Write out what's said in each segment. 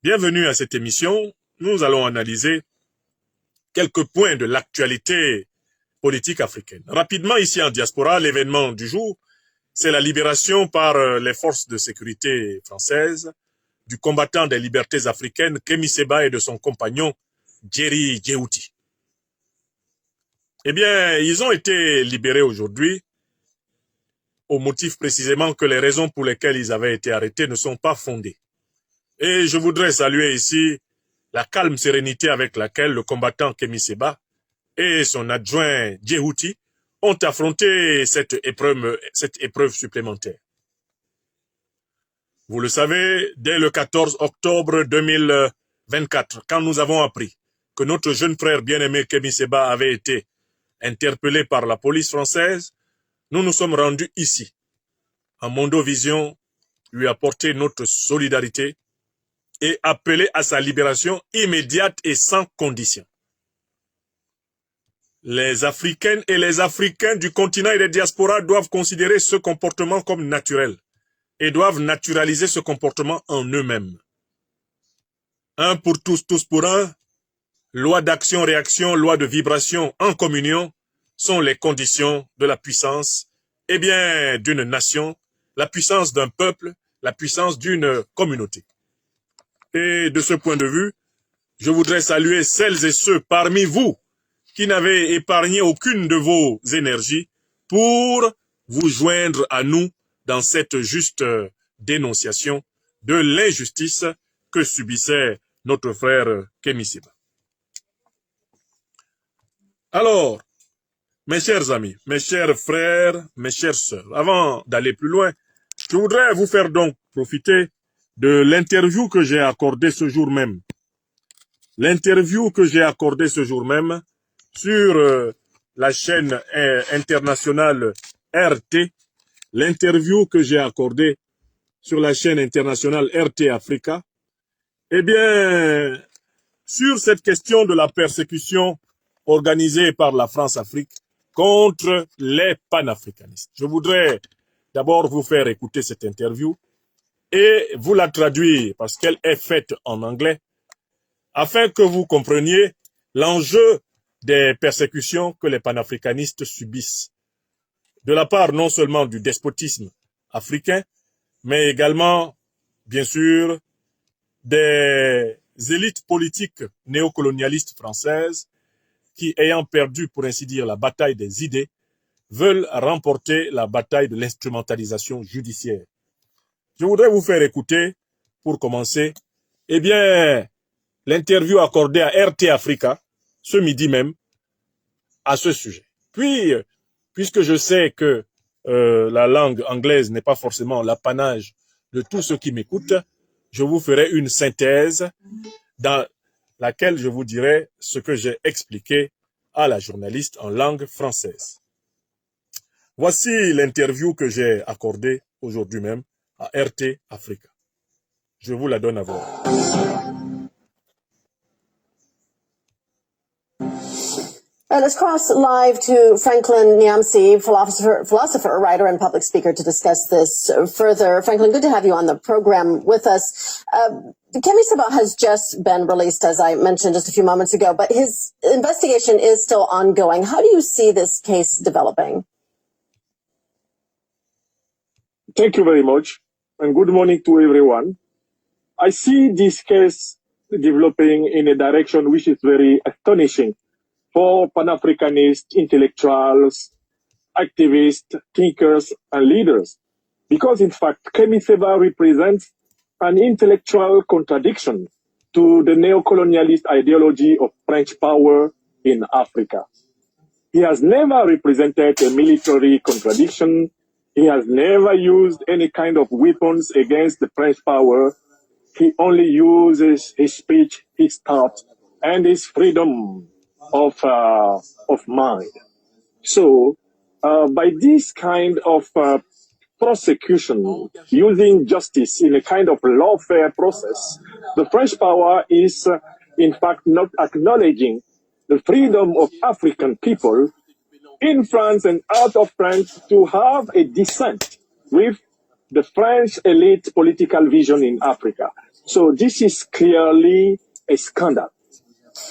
Bienvenue à cette émission. Nous allons analyser quelques points de l'actualité politique africaine. Rapidement, ici en diaspora, l'événement du jour, c'est la libération par les forces de sécurité françaises du combattant des libertés africaines Kémy Séba et de son compagnon Djeri Djehouti. Eh bien, ils ont été libérés aujourd'hui au motif précisément que les raisons pour lesquelles ils avaient été arrêtés ne sont pas fondées. Et je voudrais saluer ici la calme sérénité avec laquelle le combattant Kémy Séba et son adjoint Djehouti ont affronté cette épreuve supplémentaire. Vous le savez, dès le 14 octobre 2024, quand nous avons appris que notre jeune frère bien-aimé Kémy Séba avait été interpellé par la police française, nous nous sommes rendus ici, en Mondovision, lui apporter notre solidarité et appeler à sa libération immédiate et sans condition. Les Africaines et les Africains du continent et des diasporas doivent considérer ce comportement comme naturel et doivent naturaliser ce comportement en eux-mêmes. Un pour tous, tous pour un, loi d'action-réaction, loi de vibration en communion sont les conditions de la puissance, eh bien, d'une nation, la puissance d'un peuple, la puissance d'une communauté. Et de ce point de vue, je voudrais saluer celles et ceux parmi vous qui n'avez épargné aucune de vos énergies pour vous joindre à nous dans cette juste dénonciation de l'injustice que subissait notre frère Kémy Séba. Alors, mes chers amis, mes chers frères, mes chères sœurs, avant d'aller plus loin, je voudrais vous faire donc profiter de l'interview que j'ai accordée ce jour même. L'interview que j'ai accordée ce jour même sur la chaîne internationale RT, l'interview que j'ai accordée sur la chaîne internationale RT Africa, eh bien, sur cette question de la persécution organisée par la France-Afrique contre les panafricanistes. Je voudrais d'abord vous faire écouter cette interview et vous la traduire parce qu'elle est faite en anglais afin que vous compreniez l'enjeu des persécutions que les panafricanistes subissent de la part non seulement du despotisme africain, mais également, bien sûr, des élites politiques néocolonialistes françaises qui, ayant perdu, pour ainsi dire, la bataille des idées, veulent remporter la bataille de l'instrumentalisation judiciaire. Je voudrais vous faire écouter, pour commencer, eh bien, l'interview accordée à RT Africa, ce midi même, à ce sujet. Puis, puisque je sais que la langue anglaise n'est pas forcément l'apanage de tous ceux qui m'écoutent, je vous ferai une synthèse dans laquelle je vous dirai ce que j'ai expliqué à la journaliste en langue française. Voici l'interview que j'ai accordée aujourd'hui même à RT Africa. Je vous la donne à voir. Let's cross live to Franklin Nyamsi, philosopher, writer, and public speaker to discuss this further. Franklin, good to have you on the program with us. Kémy Séba has just been released, as I mentioned just a few moments ago, but his investigation is still ongoing. How do you see this case developing? Thank you very much, and good morning to everyone. I see this case developing in a direction which is very astonishing for Pan-Africanist intellectuals, activists, thinkers, and leaders. Because, in fact, Kémy Séba represents an intellectual contradiction to the neo-colonialist ideology of French power in Africa. He has never represented a military contradiction. He has never used any kind of weapons against the French power. He only uses his speech, his thought, and his freedom of mind. So, by this kind of prosecution, using justice in a kind of lawfare process, the French power is, in fact, not acknowledging the freedom of African people in France and out of France to have a dissent with the French elite political vision in Africa. So this is clearly a scandal.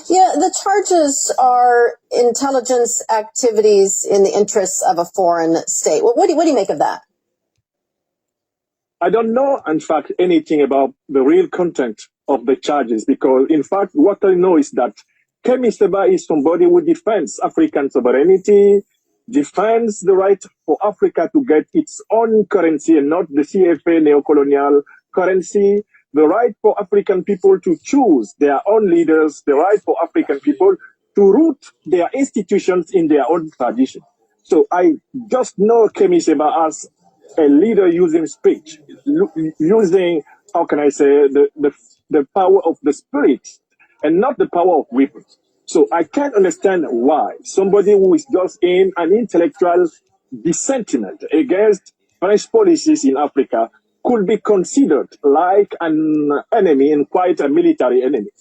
Yeah, the charges are intelligence activities in the interests of a foreign state. What do you make of that? I don't know, in fact, anything about the real content of the charges because, in fact, what I know is that Kemi Seba is somebody who defends African sovereignty, defends the right for Africa to get its own currency and not the CFA neocolonial currency, the right for African people to choose their own leaders, the right for African people to root their institutions in their own tradition. So I just know Kemi Seba as a leader using speech, using, how can I say, the power of the spirit and not the power of weapons. So I can't understand why somebody who is just in an intellectual dissentiment against French policies in Africa could be considered like an enemy and quite a military enemy.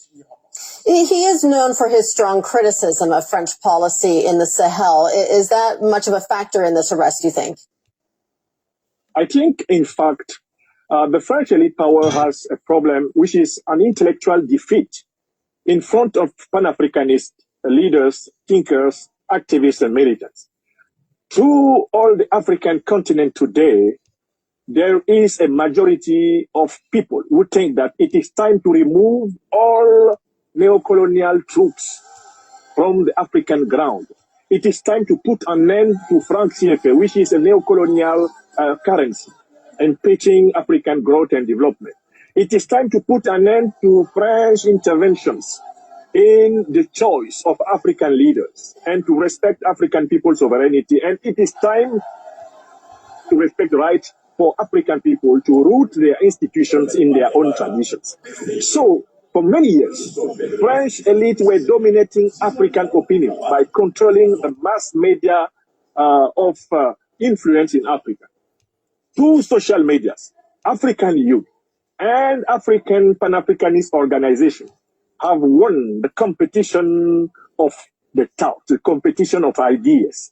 He is known for his strong criticism of French policy in the Sahel. Is that much of a factor in this arrest, do you think? I think, in fact, the French elite power has a problem, which is an intellectual defeat in front of Pan-Africanist leaders, thinkers, activists, and militants. Through all the African continent today, there is a majority of people who think that it is time to remove all neocolonial troops from the African ground. It is time to put an end to franc CFA, which is a neocolonial currency, impeding African growth and development. It is time to put an end to French interventions in the choice of African leaders and to respect African people's sovereignty. And it is time to respect the right for African people to root their institutions in their own traditions. So, for many years, French elite were dominating African opinion by controlling the mass media of influence in Africa. Through social medias, African youth and African Pan-Africanist organizations have won the competition of the thought, the competition of ideas.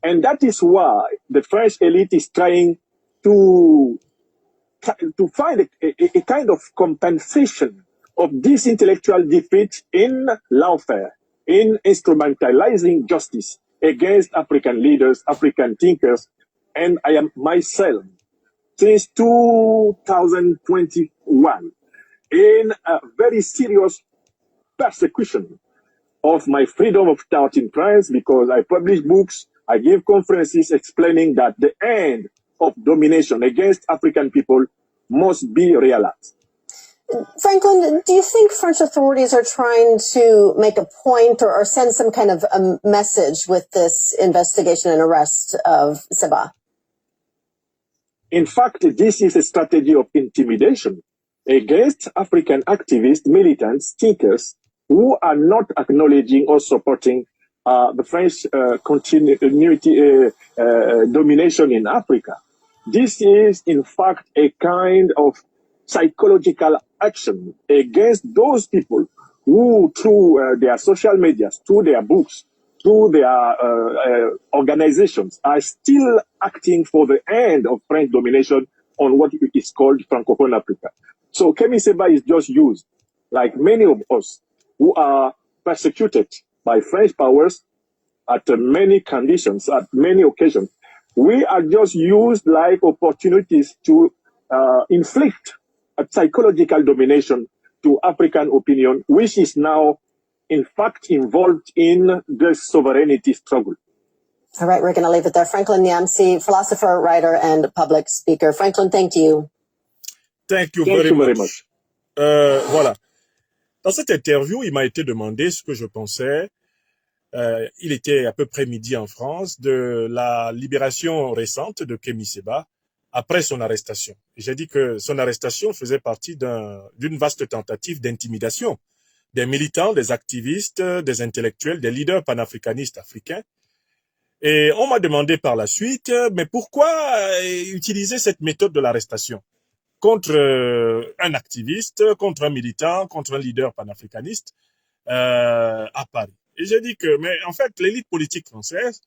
And that is why the French elite is trying to find a kind of compensation of this intellectual defeat in lawfare, in instrumentalizing justice against African leaders, African thinkers. And I am myself, since 2021, in a very serious persecution of my freedom of thought in France because I publish books, I give conferences explaining that the end of domination against African people must be realized. Franklin, do you think French authorities are trying to make a point or send some kind of a message with this investigation and arrest of Seba? In fact, this is a strategy of intimidation against African activists, militants, thinkers who are not acknowledging or supporting the French domination in Africa. This is, in fact, a kind of psychological action against those people who, through their social medias, through their books, through their organizations, are still acting for the end of French domination on what is called Francophone Africa. So Kemi Seba is just used, like many of us who are persecuted by French powers at many conditions, at many occasions. We are just used like opportunities to inflict a psychological domination to African opinion, which is now, in fact, involved in the sovereignty struggle. All right, we're going to leave it there. Franklin Nyamsi, philosopher, writer, and public speaker. Franklin, thank you. Thank you very much. Voilà. Dans cette interview, il m'a été demandé ce que je pensais. Il était à peu près midi en France de la libération récente de Kemi Seba après son arrestation. J'ai dit que son arrestation faisait partie d'une vaste tentative d'intimidation des militants, des activistes, des intellectuels, des leaders panafricanistes africains. Et on m'a demandé par la suite, mais pourquoi utiliser cette méthode de l'arrestation contre un activiste, contre un militant, contre un leader panafricaniste à Paris? Et j'ai dit que, mais en fait, l'élite politique française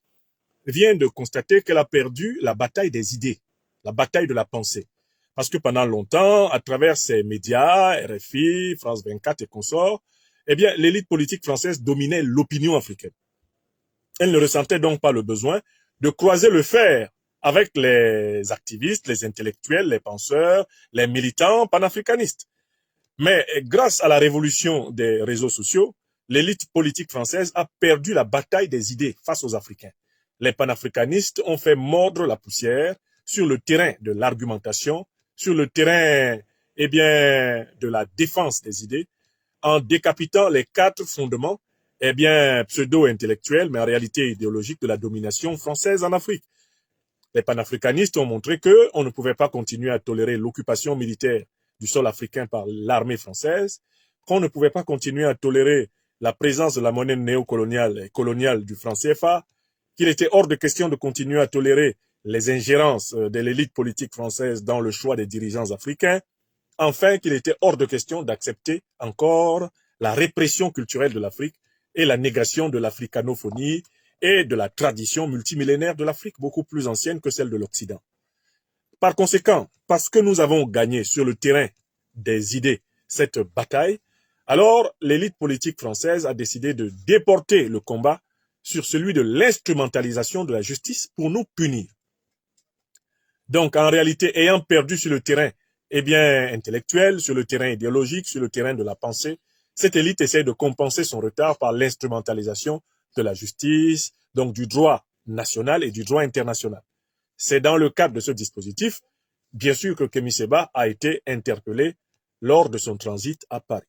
vient de constater qu'elle a perdu la bataille des idées, la bataille de la pensée. Parce que pendant longtemps, à travers ces médias, RFI, France 24 et consorts, eh bien, l'élite politique française dominait l'opinion africaine. Elle ne ressentait donc pas le besoin de croiser le fer avec les activistes, les intellectuels, les penseurs, les militants panafricanistes. Mais grâce à la révolution des réseaux sociaux, l'élite politique française a perdu la bataille des idées face aux Africains. Les panafricanistes ont fait mordre la poussière sur le terrain de l'argumentation, sur le terrain eh bien, de la défense des idées, en décapitant les 4 fondements eh bien, pseudo-intellectuels, mais en réalité idéologiques de la domination française en Afrique. Les panafricanistes ont montré qu'on ne pouvait pas continuer à tolérer l'occupation militaire du sol africain par l'armée française, qu'on ne pouvait pas continuer à tolérer la présence de la monnaie néocoloniale et coloniale du franc CFA, qu'il était hors de question de continuer à tolérer les ingérences de l'élite politique française dans le choix des dirigeants africains, enfin qu'il était hors de question d'accepter encore la répression culturelle de l'Afrique et la négation de l'africanophonie et de la tradition multimillénaire de l'Afrique, beaucoup plus ancienne que celle de l'Occident. Par conséquent, parce que nous avons gagné sur le terrain des idées cette bataille, alors l'élite politique française a décidé de déporter le combat sur celui de l'instrumentalisation de la justice pour nous punir. Donc, en réalité, ayant perdu sur le terrain eh bien, intellectuel, sur le terrain idéologique, sur le terrain de la pensée, cette élite essaie de compenser son retard par l'instrumentalisation de la justice, donc du droit national et du droit international. C'est dans le cadre de ce dispositif, bien sûr, que Kémy Séba a été interpellé lors de son transit à Paris.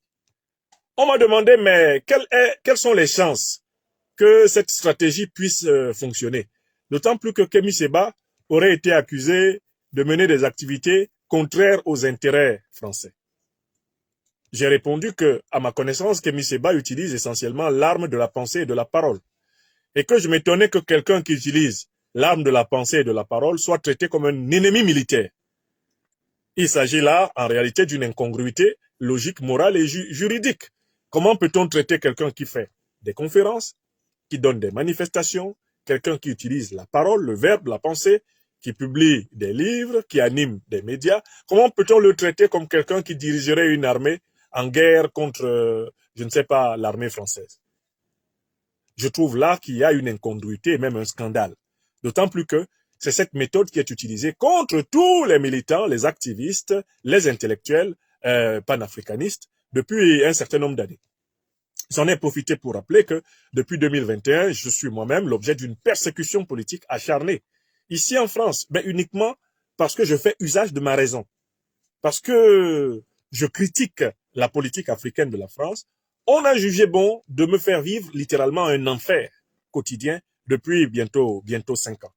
On m'a demandé, mais quelles sont les chances que cette stratégie puisse fonctionner? D'autant plus que Kémy Séba aurait été accusé de mener des activités contraires aux intérêts français. J'ai répondu que, à ma connaissance, Kémy Séba utilise essentiellement l'arme de la pensée et de la parole. Et que je m'étonnais que quelqu'un qui utilise l'arme de la pensée et de la parole soit traité comme un ennemi militaire. Il s'agit là, en réalité, d'une incongruité logique, morale et juridique. Comment peut-on traiter quelqu'un qui fait des conférences, qui donne des manifestations, quelqu'un qui utilise la parole, le verbe, la pensée, qui publie des livres, qui anime des médias? Comment peut-on le traiter comme quelqu'un qui dirigerait une armée en guerre contre, je ne sais pas, l'armée française? Je trouve là qu'il y a une incongruité et même un scandale. D'autant plus que c'est cette méthode qui est utilisée contre tous les militants, les activistes, les intellectuels panafricanistes depuis un certain nombre d'années. J'en ai profité pour rappeler que depuis 2021, je suis moi-même l'objet d'une persécution politique acharnée. Ici en France, mais uniquement parce que je fais usage de ma raison. Parce que je critique la politique africaine de la France, on a jugé bon de me faire vivre littéralement un enfer quotidien depuis bientôt 5 ans.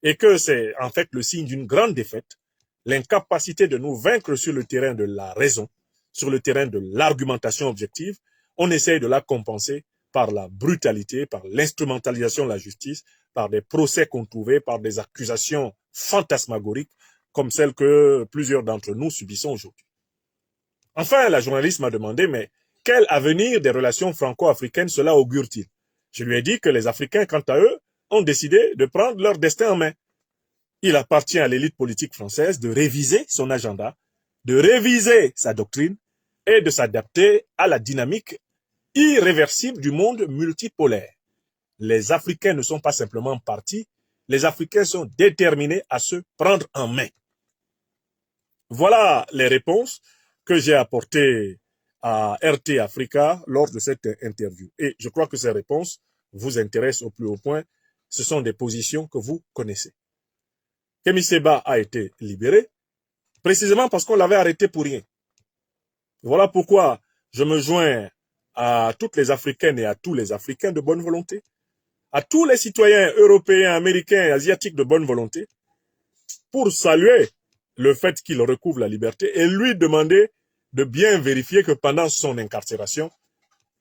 Et que c'est en fait le signe d'une grande défaite, l'incapacité de nous vaincre sur le terrain de la raison, sur le terrain de l'argumentation objective. On essaye de la compenser par la brutalité, par l'instrumentalisation de la justice, par des procès controuvés, par des accusations fantasmagoriques comme celles que plusieurs d'entre nous subissons aujourd'hui. Enfin, la journaliste m'a demandé, mais quel avenir des relations franco-africaines cela augure-t-il? Je lui ai dit que les Africains, quant à eux, ont décidé de prendre leur destin en main. Il appartient à l'élite politique française de réviser son agenda, de réviser sa doctrine et de s'adapter à la dynamique irréversible du monde multipolaire. Les Africains ne sont pas simplement partis, les Africains sont déterminés à se prendre en main. Voilà les réponses que j'ai apportées à RT Africa lors de cette interview. Et je crois que ces réponses vous intéressent au plus haut point. Ce sont des positions que vous connaissez. Kémy Séba a été libéré, précisément parce qu'on l'avait arrêté pour rien. Voilà pourquoi je me joins à toutes les Africaines et à tous les Africains de bonne volonté, à tous les citoyens européens, américains et asiatiques de bonne volonté, pour saluer le fait qu'il recouvre la liberté et lui demander de bien vérifier que pendant son incarcération,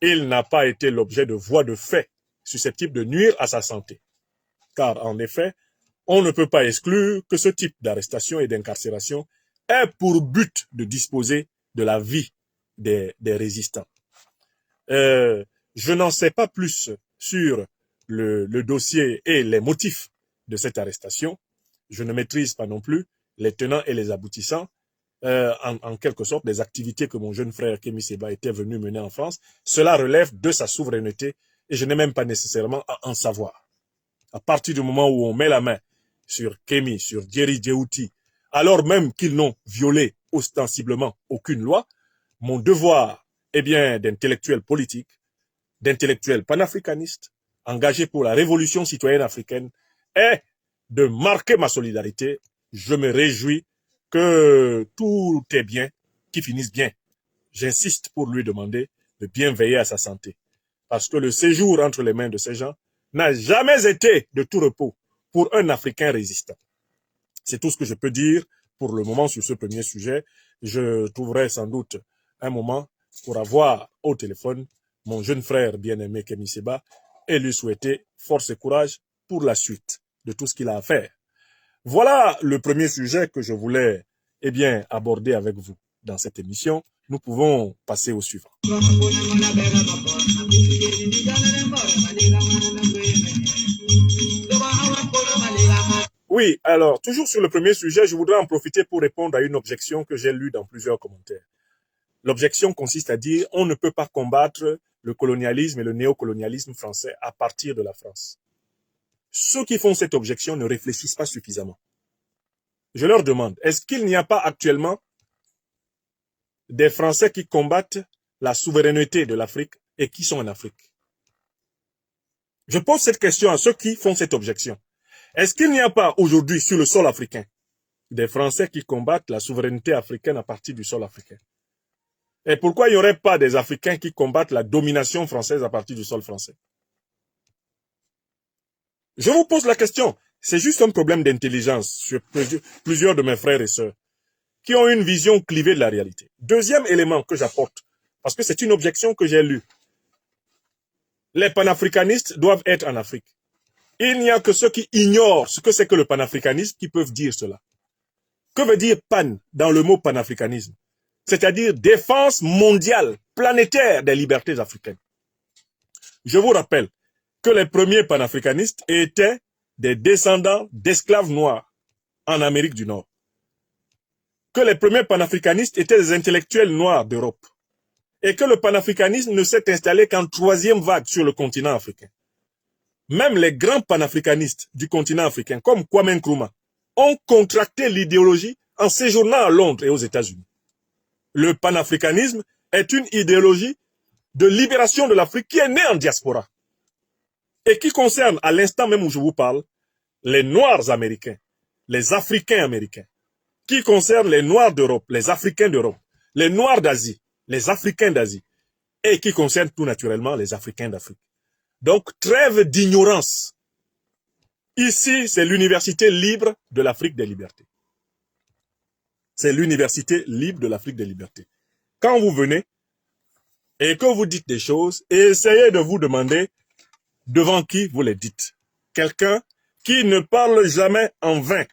il n'a pas été l'objet de voies de fait susceptibles de nuire à sa santé. Car en effet, on ne peut pas exclure que ce type d'arrestation et d'incarcération ait pour but de disposer de la vie des résistants. Je n'en sais pas plus sur le dossier et les motifs de cette arrestation. Je ne maîtrise pas non plus les tenants et les aboutissants. en quelque sorte, des activités que mon jeune frère Kémy Séba était venu mener en France, cela relève de sa souveraineté et je n'ai même pas nécessairement à en savoir. À partir du moment où on met la main sur Kémy, sur Jerry Djouti, alors même qu'ils n'ont violé ostensiblement aucune loi, mon devoir est bien d'intellectuel politique, d'intellectuel panafricaniste, engagé pour la révolution citoyenne africaine, est de marquer ma solidarité. Je me réjouis que tout est bien, qu'il finisse bien. J'insiste pour lui demander de bien veiller à sa santé. Parce que le séjour entre les mains de ces gens n'a jamais été de tout repos pour un Africain résistant. C'est tout ce que je peux dire pour le moment sur ce premier sujet. Je trouverai sans doute un moment pour avoir au téléphone mon jeune frère bien-aimé Kémy Séba et lui souhaiter force et courage pour la suite de tout ce qu'il a à faire. Voilà le premier sujet que je voulais aborder avec vous dans cette émission. Nous pouvons passer au suivant. Oui, alors, toujours sur le premier sujet, je voudrais en profiter pour répondre à une objection que j'ai lue dans plusieurs commentaires. L'objection consiste à dire on ne peut pas combattre le colonialisme et le néocolonialisme français à partir de la France. Ceux qui font cette objection ne réfléchissent pas suffisamment. Je leur demande, est-ce qu'il n'y a pas actuellement des Français qui combattent la souveraineté de l'Afrique et qui sont en Afrique? Je pose cette question à ceux qui font cette objection. Est-ce qu'il n'y a pas aujourd'hui sur le sol africain des Français qui combattent la souveraineté africaine à partir du sol africain? Et pourquoi il n'y aurait pas des Africains qui combattent la domination française à partir du sol français? Je vous pose la question. C'est juste un problème d'intelligence sur plusieurs de mes frères et sœurs qui ont une vision clivée de la réalité. Deuxième élément que j'apporte, parce que c'est une objection que j'ai lue. Les panafricanistes doivent être en Afrique. Il n'y a que ceux qui ignorent ce que c'est que le panafricanisme qui peuvent dire cela. Que veut dire pan dans le mot panafricanisme? C'est-à-dire défense mondiale, planétaire des libertés africaines. Je vous rappelle que les premiers panafricanistes étaient des descendants d'esclaves noirs en Amérique du Nord. Que les premiers panafricanistes étaient des intellectuels noirs d'Europe. Et que le panafricanisme ne s'est installé qu'en troisième vague sur le continent africain. Même les grands panafricanistes du continent africain, comme Kwame Nkrumah, ont contracté l'idéologie en séjournant à Londres et aux États-Unis. Le panafricanisme est une idéologie de libération de l'Afrique qui est née en diaspora et qui concerne, à l'instant même où je vous parle, les Noirs américains, les Africains américains, qui concerne les Noirs d'Europe, les Africains d'Europe, les Noirs d'Asie, les Africains d'Asie, et qui concerne tout naturellement les Africains d'Afrique. Donc, trêve d'ignorance. Ici, c'est l'Université libre de l'Afrique des libertés. C'est l'Université libre de l'Afrique des libertés. Quand vous venez et que vous dites des choses, essayez de vous demander devant qui vous les dites. Quelqu'un qui ne parle jamais en vain.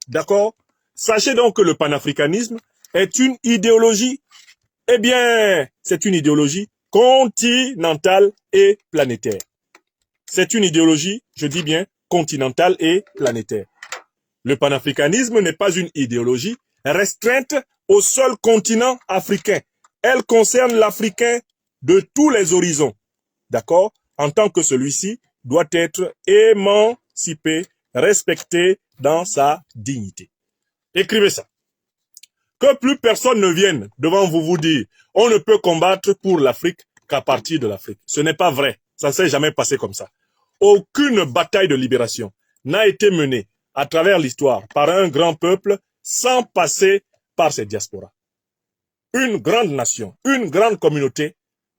D'accord? Sachez donc que le panafricanisme est une idéologie, c'est une idéologie continentale et planétaire. C'est une idéologie, je dis bien, continentale et planétaire. Le panafricanisme n'est pas une idéologie restreinte au seul continent africain. Elle concerne l'Africain de tous les horizons. D'accord? En tant que celui-ci doit être émancipé, respecté dans sa dignité. Écrivez ça. Que plus personne ne vienne devant vous dire on ne peut combattre pour l'Afrique qu'à partir de l'Afrique. Ce n'est pas vrai. Ça ne s'est jamais passé comme ça. Aucune bataille de libération n'a été menée à travers l'histoire par un grand peuple sans passer par ses diasporas. Une grande nation, une grande communauté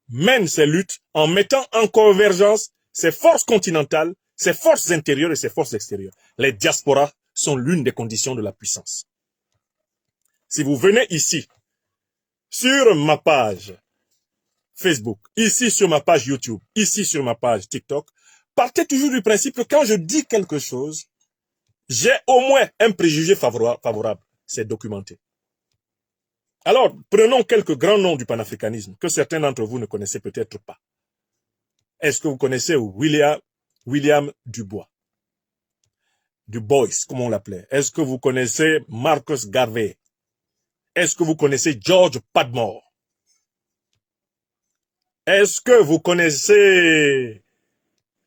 mène ses luttes en mettant en convergence ses forces continentales, ses forces intérieures et ses forces extérieures. Les diasporas sont l'une des conditions de la puissance. Si vous venez ici, sur ma page Facebook, ici sur ma page YouTube, ici sur ma page TikTok, partez toujours du principe que quand je dis quelque chose, j'ai au moins un préjugé favorable. C'est documenté. Alors, prenons quelques grands noms du panafricanisme que certains d'entre vous ne connaissez peut-être pas. Est-ce que vous connaissez William Dubois? Du Bois, comme on l'appelait. Est-ce que vous connaissez Marcus Garvey? Est-ce que vous connaissez George Padmore? Est-ce que vous connaissez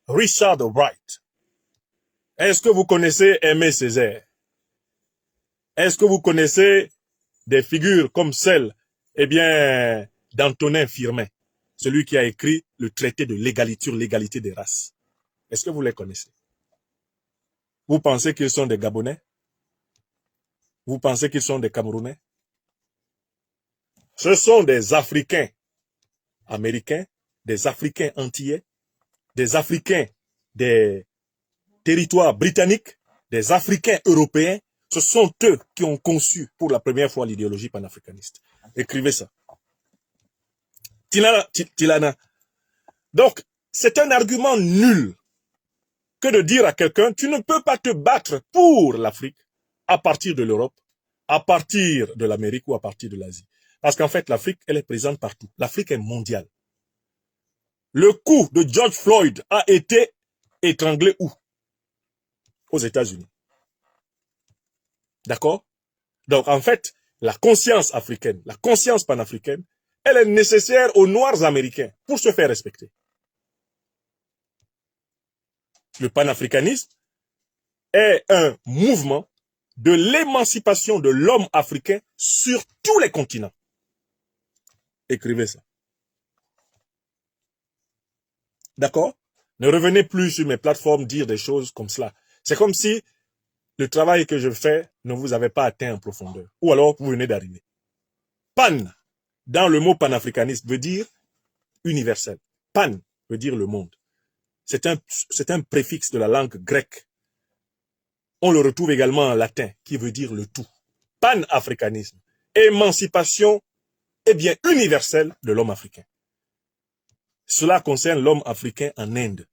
Richard Wright? Est-ce que vous connaissez Aimé Césaire? Est-ce que vous connaissez des figures comme celle, eh bien, d'Antonin Firmin, celui qui a écrit le traité de l'égalité sur l'égalité des races? Est-ce que vous les connaissez? Vous pensez qu'ils sont des Gabonais? Vous pensez qu'ils sont des Camerounais? Ce sont des Africains américains, des Africains antillais, des Africains des territoires britanniques, des Africains européens. Ce sont eux qui ont conçu pour la première fois l'idéologie panafricaniste. Écrivez ça. Tilana. Donc, c'est un argument nul que de dire à quelqu'un, tu ne peux pas te battre pour l'Afrique à partir de l'Europe, à partir de l'Amérique ou à partir de l'Asie. Parce qu'en fait, l'Afrique, elle est présente partout. L'Afrique est mondiale. Le coup de George Floyd a été étranglé où? Aux États-Unis. D'accord? Donc, en fait, la conscience africaine, la conscience panafricaine, elle est nécessaire aux Noirs américains pour se faire respecter. Le panafricanisme est un mouvement de l'émancipation de l'homme africain sur tous les continents. Écrivez ça. D'accord? Ne revenez plus sur mes plateformes dire des choses comme cela. C'est comme si le travail que je fais ne vous avait pas atteint en profondeur. Ou alors vous venez d'arriver. Pan, dans le mot panafricaniste, veut dire universel. Pan veut dire le monde. C'est un préfixe de la langue grecque. On le retrouve également en latin, qui veut dire le tout. Panafricanisme. Émancipation, eh bien, universelle de l'homme africain. Cela concerne l'homme africain en Inde,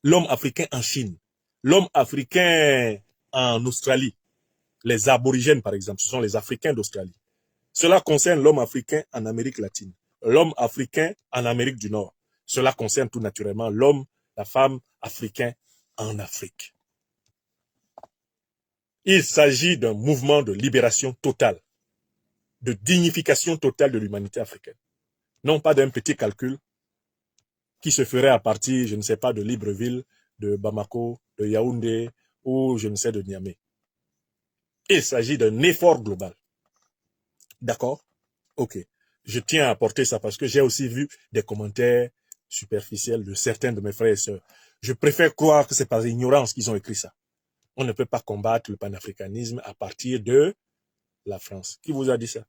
l'homme africain en Chine, l'homme africain en Australie. Les aborigènes, par exemple, ce sont les Africains d'Australie. Cela concerne l'homme africain en Amérique latine, l'homme africain en Amérique du Nord. Cela concerne tout naturellement l'homme, la femme africain en Afrique. Il s'agit d'un mouvement de libération totale, de dignification totale de l'humanité africaine. Non pas d'un petit calcul qui se ferait à partir, je ne sais pas, de Libreville, de Bamako, de Yaoundé ou je ne sais de Niamey. Il s'agit d'un effort global. D'accord? Ok. Je tiens à apporter ça parce que j'ai aussi vu des commentaires superficiels de certains de mes frères et sœurs. Je préfère croire que c'est par ignorance qu'ils ont écrit ça. On ne peut pas combattre le panafricanisme à partir de la France. Qui vous a dit ça?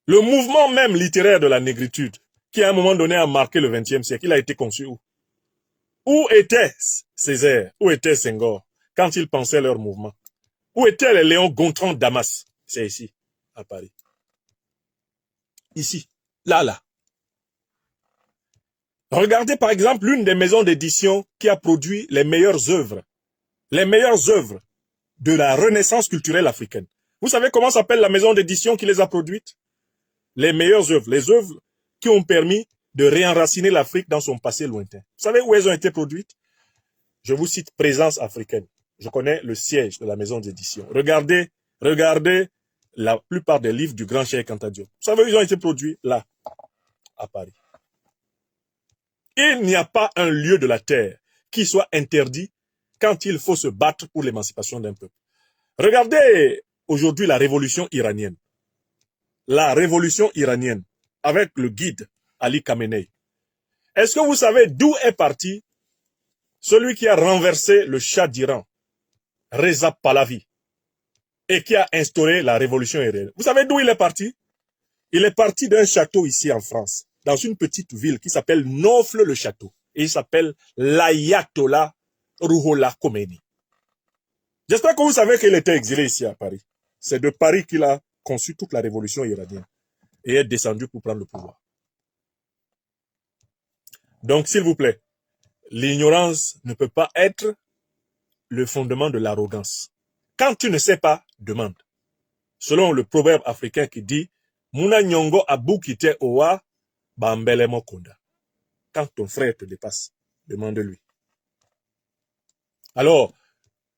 Le mouvement même littéraire de la négritude, qui à un moment donné a marqué le XXe siècle, il a été conçu où? Où était Césaire? Où était Senghor quand ils pensaient leur mouvement? Où étaient les Léon Gontran Damas? C'est ici, à Paris. Ici, là. Regardez par exemple l'une des maisons d'édition qui a produit les meilleures œuvres de la renaissance culturelle africaine. Vous savez comment s'appelle la maison d'édition qui les a produites? Les meilleures œuvres, les œuvres qui ont permis de réenraciner l'Afrique dans son passé lointain. Vous savez où elles ont été produites? Je vous cite Présence africaine. Je connais le siège de la maison d'édition. Regardez la plupart des livres du grand Cheikh Anta Diop. Vous savez où ils ont été produits? Là, à Paris. Il n'y a pas un lieu de la terre qui soit interdit quand il faut se battre pour l'émancipation d'un peuple. Regardez aujourd'hui la révolution iranienne. La révolution iranienne avec le guide Ali Khamenei. Est-ce que vous savez d'où est parti celui qui a renversé le Shah d'Iran, Reza Pahlavi, et qui a instauré la révolution iranienne? Vous savez d'où il est parti? Il est parti d'un château ici en France, dans une petite ville qui s'appelle Nofle-le-Château. Et il s'appelle l'Ayatollah Rouhollah Khomeini. J'espère que vous savez qu'il était exilé ici à Paris. C'est de Paris qu'il a conçu toute la révolution iranienne et est descendu pour prendre le pouvoir. Donc, s'il vous plaît, l'ignorance ne peut pas être le fondement de l'arrogance. Quand tu ne sais pas, demande. Selon le proverbe africain qui dit Muna nyongo abukite owa bambele mokonda. Quand ton frère te dépasse, demande-lui. Alors,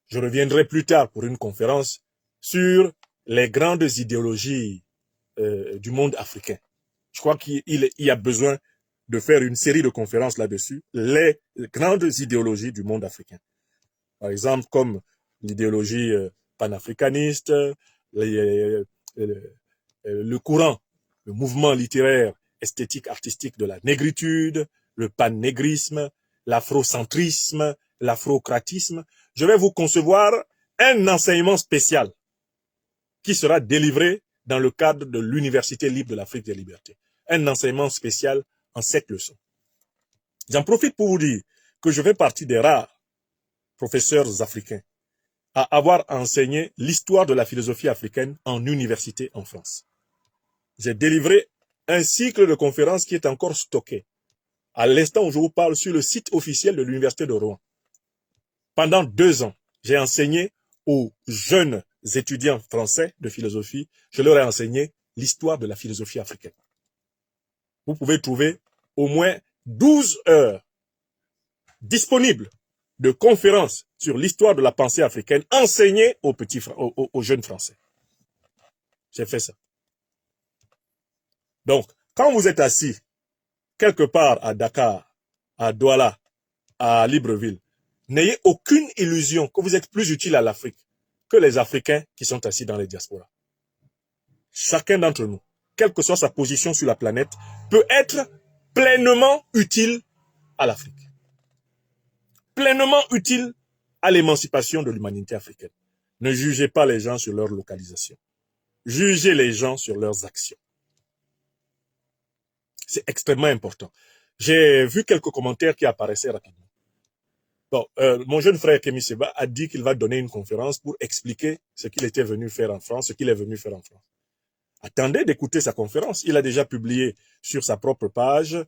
je reviendrai plus tard pour une conférence sur les grandes idéologies du monde africain. Je crois qu'il y a besoin de faire une série de conférences là-dessus, les grandes idéologies du monde africain. Par exemple, comme l'idéologie panafricaniste, le courant, le mouvement littéraire, esthétique, artistique de la négritude, le pan-négrisme, l'afrocentrisme, l'afrocratisme. Je vais vous concevoir un enseignement spécial qui sera délivré dans le cadre de l'Université libre de l'Afrique des libertés. Un enseignement spécial en 7 leçons. J'en profite pour vous dire que je fais partie des rares professeurs africains à avoir enseigné l'histoire de la philosophie africaine en université en France. J'ai délivré un cycle de conférences qui est encore stocké à l'instant où je vous parle sur le site officiel de l'Université de Rouen. Pendant 2 ans, j'ai enseigné aux jeunes étudiants français de philosophie, je leur ai enseigné l'histoire de la philosophie africaine. Vous pouvez trouver au moins 12 heures disponibles de conférences sur l'histoire de la pensée africaine enseignées aux jeunes Français. J'ai fait ça. Donc, quand vous êtes assis quelque part à Dakar, à Douala, à Libreville, n'ayez aucune illusion que vous êtes plus utile à l'Afrique que les Africains qui sont assis dans les diasporas. Chacun d'entre nous, quelle que soit sa position sur la planète, peut être pleinement utile à l'Afrique. Pleinement utile à l'émancipation de l'humanité africaine. Ne jugez pas les gens sur leur localisation. Jugez les gens sur leurs actions. C'est extrêmement important. J'ai vu quelques commentaires qui apparaissaient rapidement. Bon, mon jeune frère Kémy Seba a dit qu'il va donner une conférence pour expliquer ce qu'il était venu faire en France, ce qu'il est venu faire en France. Attendez d'écouter sa conférence. Il a déjà publié sur sa propre page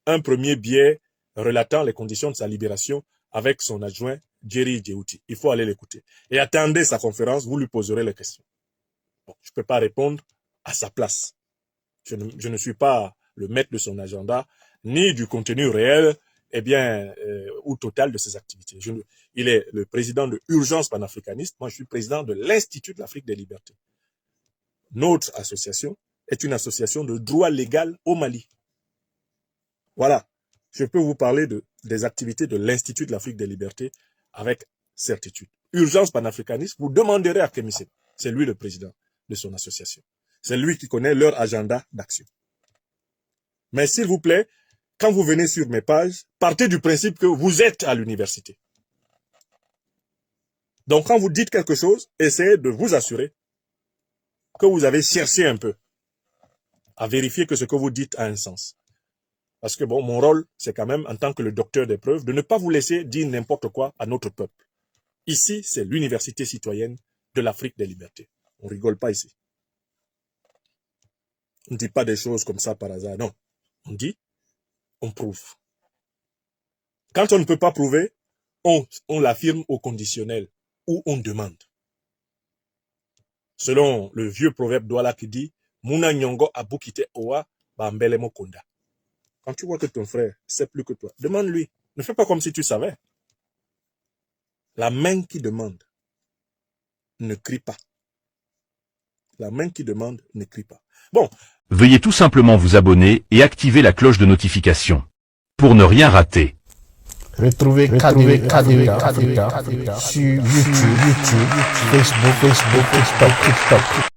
un premier billet relatant les conditions de sa libération avec son adjoint Jerry Djouti. Il faut aller l'écouter. Et attendez sa conférence, vous lui poserez les questions. Bon, je ne peux pas répondre à sa place. Je ne suis pas le maître de son agenda, ni du contenu réel ou total de ses activités. Il est le président de Urgence panafricaniste. Moi, je suis président de l'Institut de l'Afrique des libertés. Notre association est une association de droit légal au Mali. Voilà. Je peux vous parler des activités de l'Institut de l'Afrique des libertés avec certitude. Urgence panafricaniste, vous demanderez à Kémy Seba. C'est lui le président de son association. C'est lui qui connaît leur agenda d'action. Mais s'il vous plaît, quand vous venez sur mes pages, partez du principe que vous êtes à l'université. Donc quand vous dites quelque chose, essayez de vous assurer que vous avez cherché un peu à vérifier que ce que vous dites a un sens. Parce que bon, mon rôle, c'est quand même, en tant que le docteur des preuves, de ne pas vous laisser dire n'importe quoi à notre peuple. Ici, c'est l'université citoyenne de l'Afrique des libertés. On rigole pas ici. On ne dit pas des choses comme ça par hasard, non. On dit, on prouve. Quand on ne peut pas prouver, on l'affirme au conditionnel ou on demande. Selon le vieux proverbe Douala qui dit, Muna Nyongo abukite owa bambele mokonda. Quand tu vois que ton frère sait plus que toi, demande-lui. Ne fais pas comme si tu savais. La main qui demande ne crie pas. La main qui demande ne crie pas. Bon. Veuillez tout simplement vous abonner et activer la cloche de notification pour ne rien rater. Retrouvez KDV sur YouTube, Facebook, TikTok.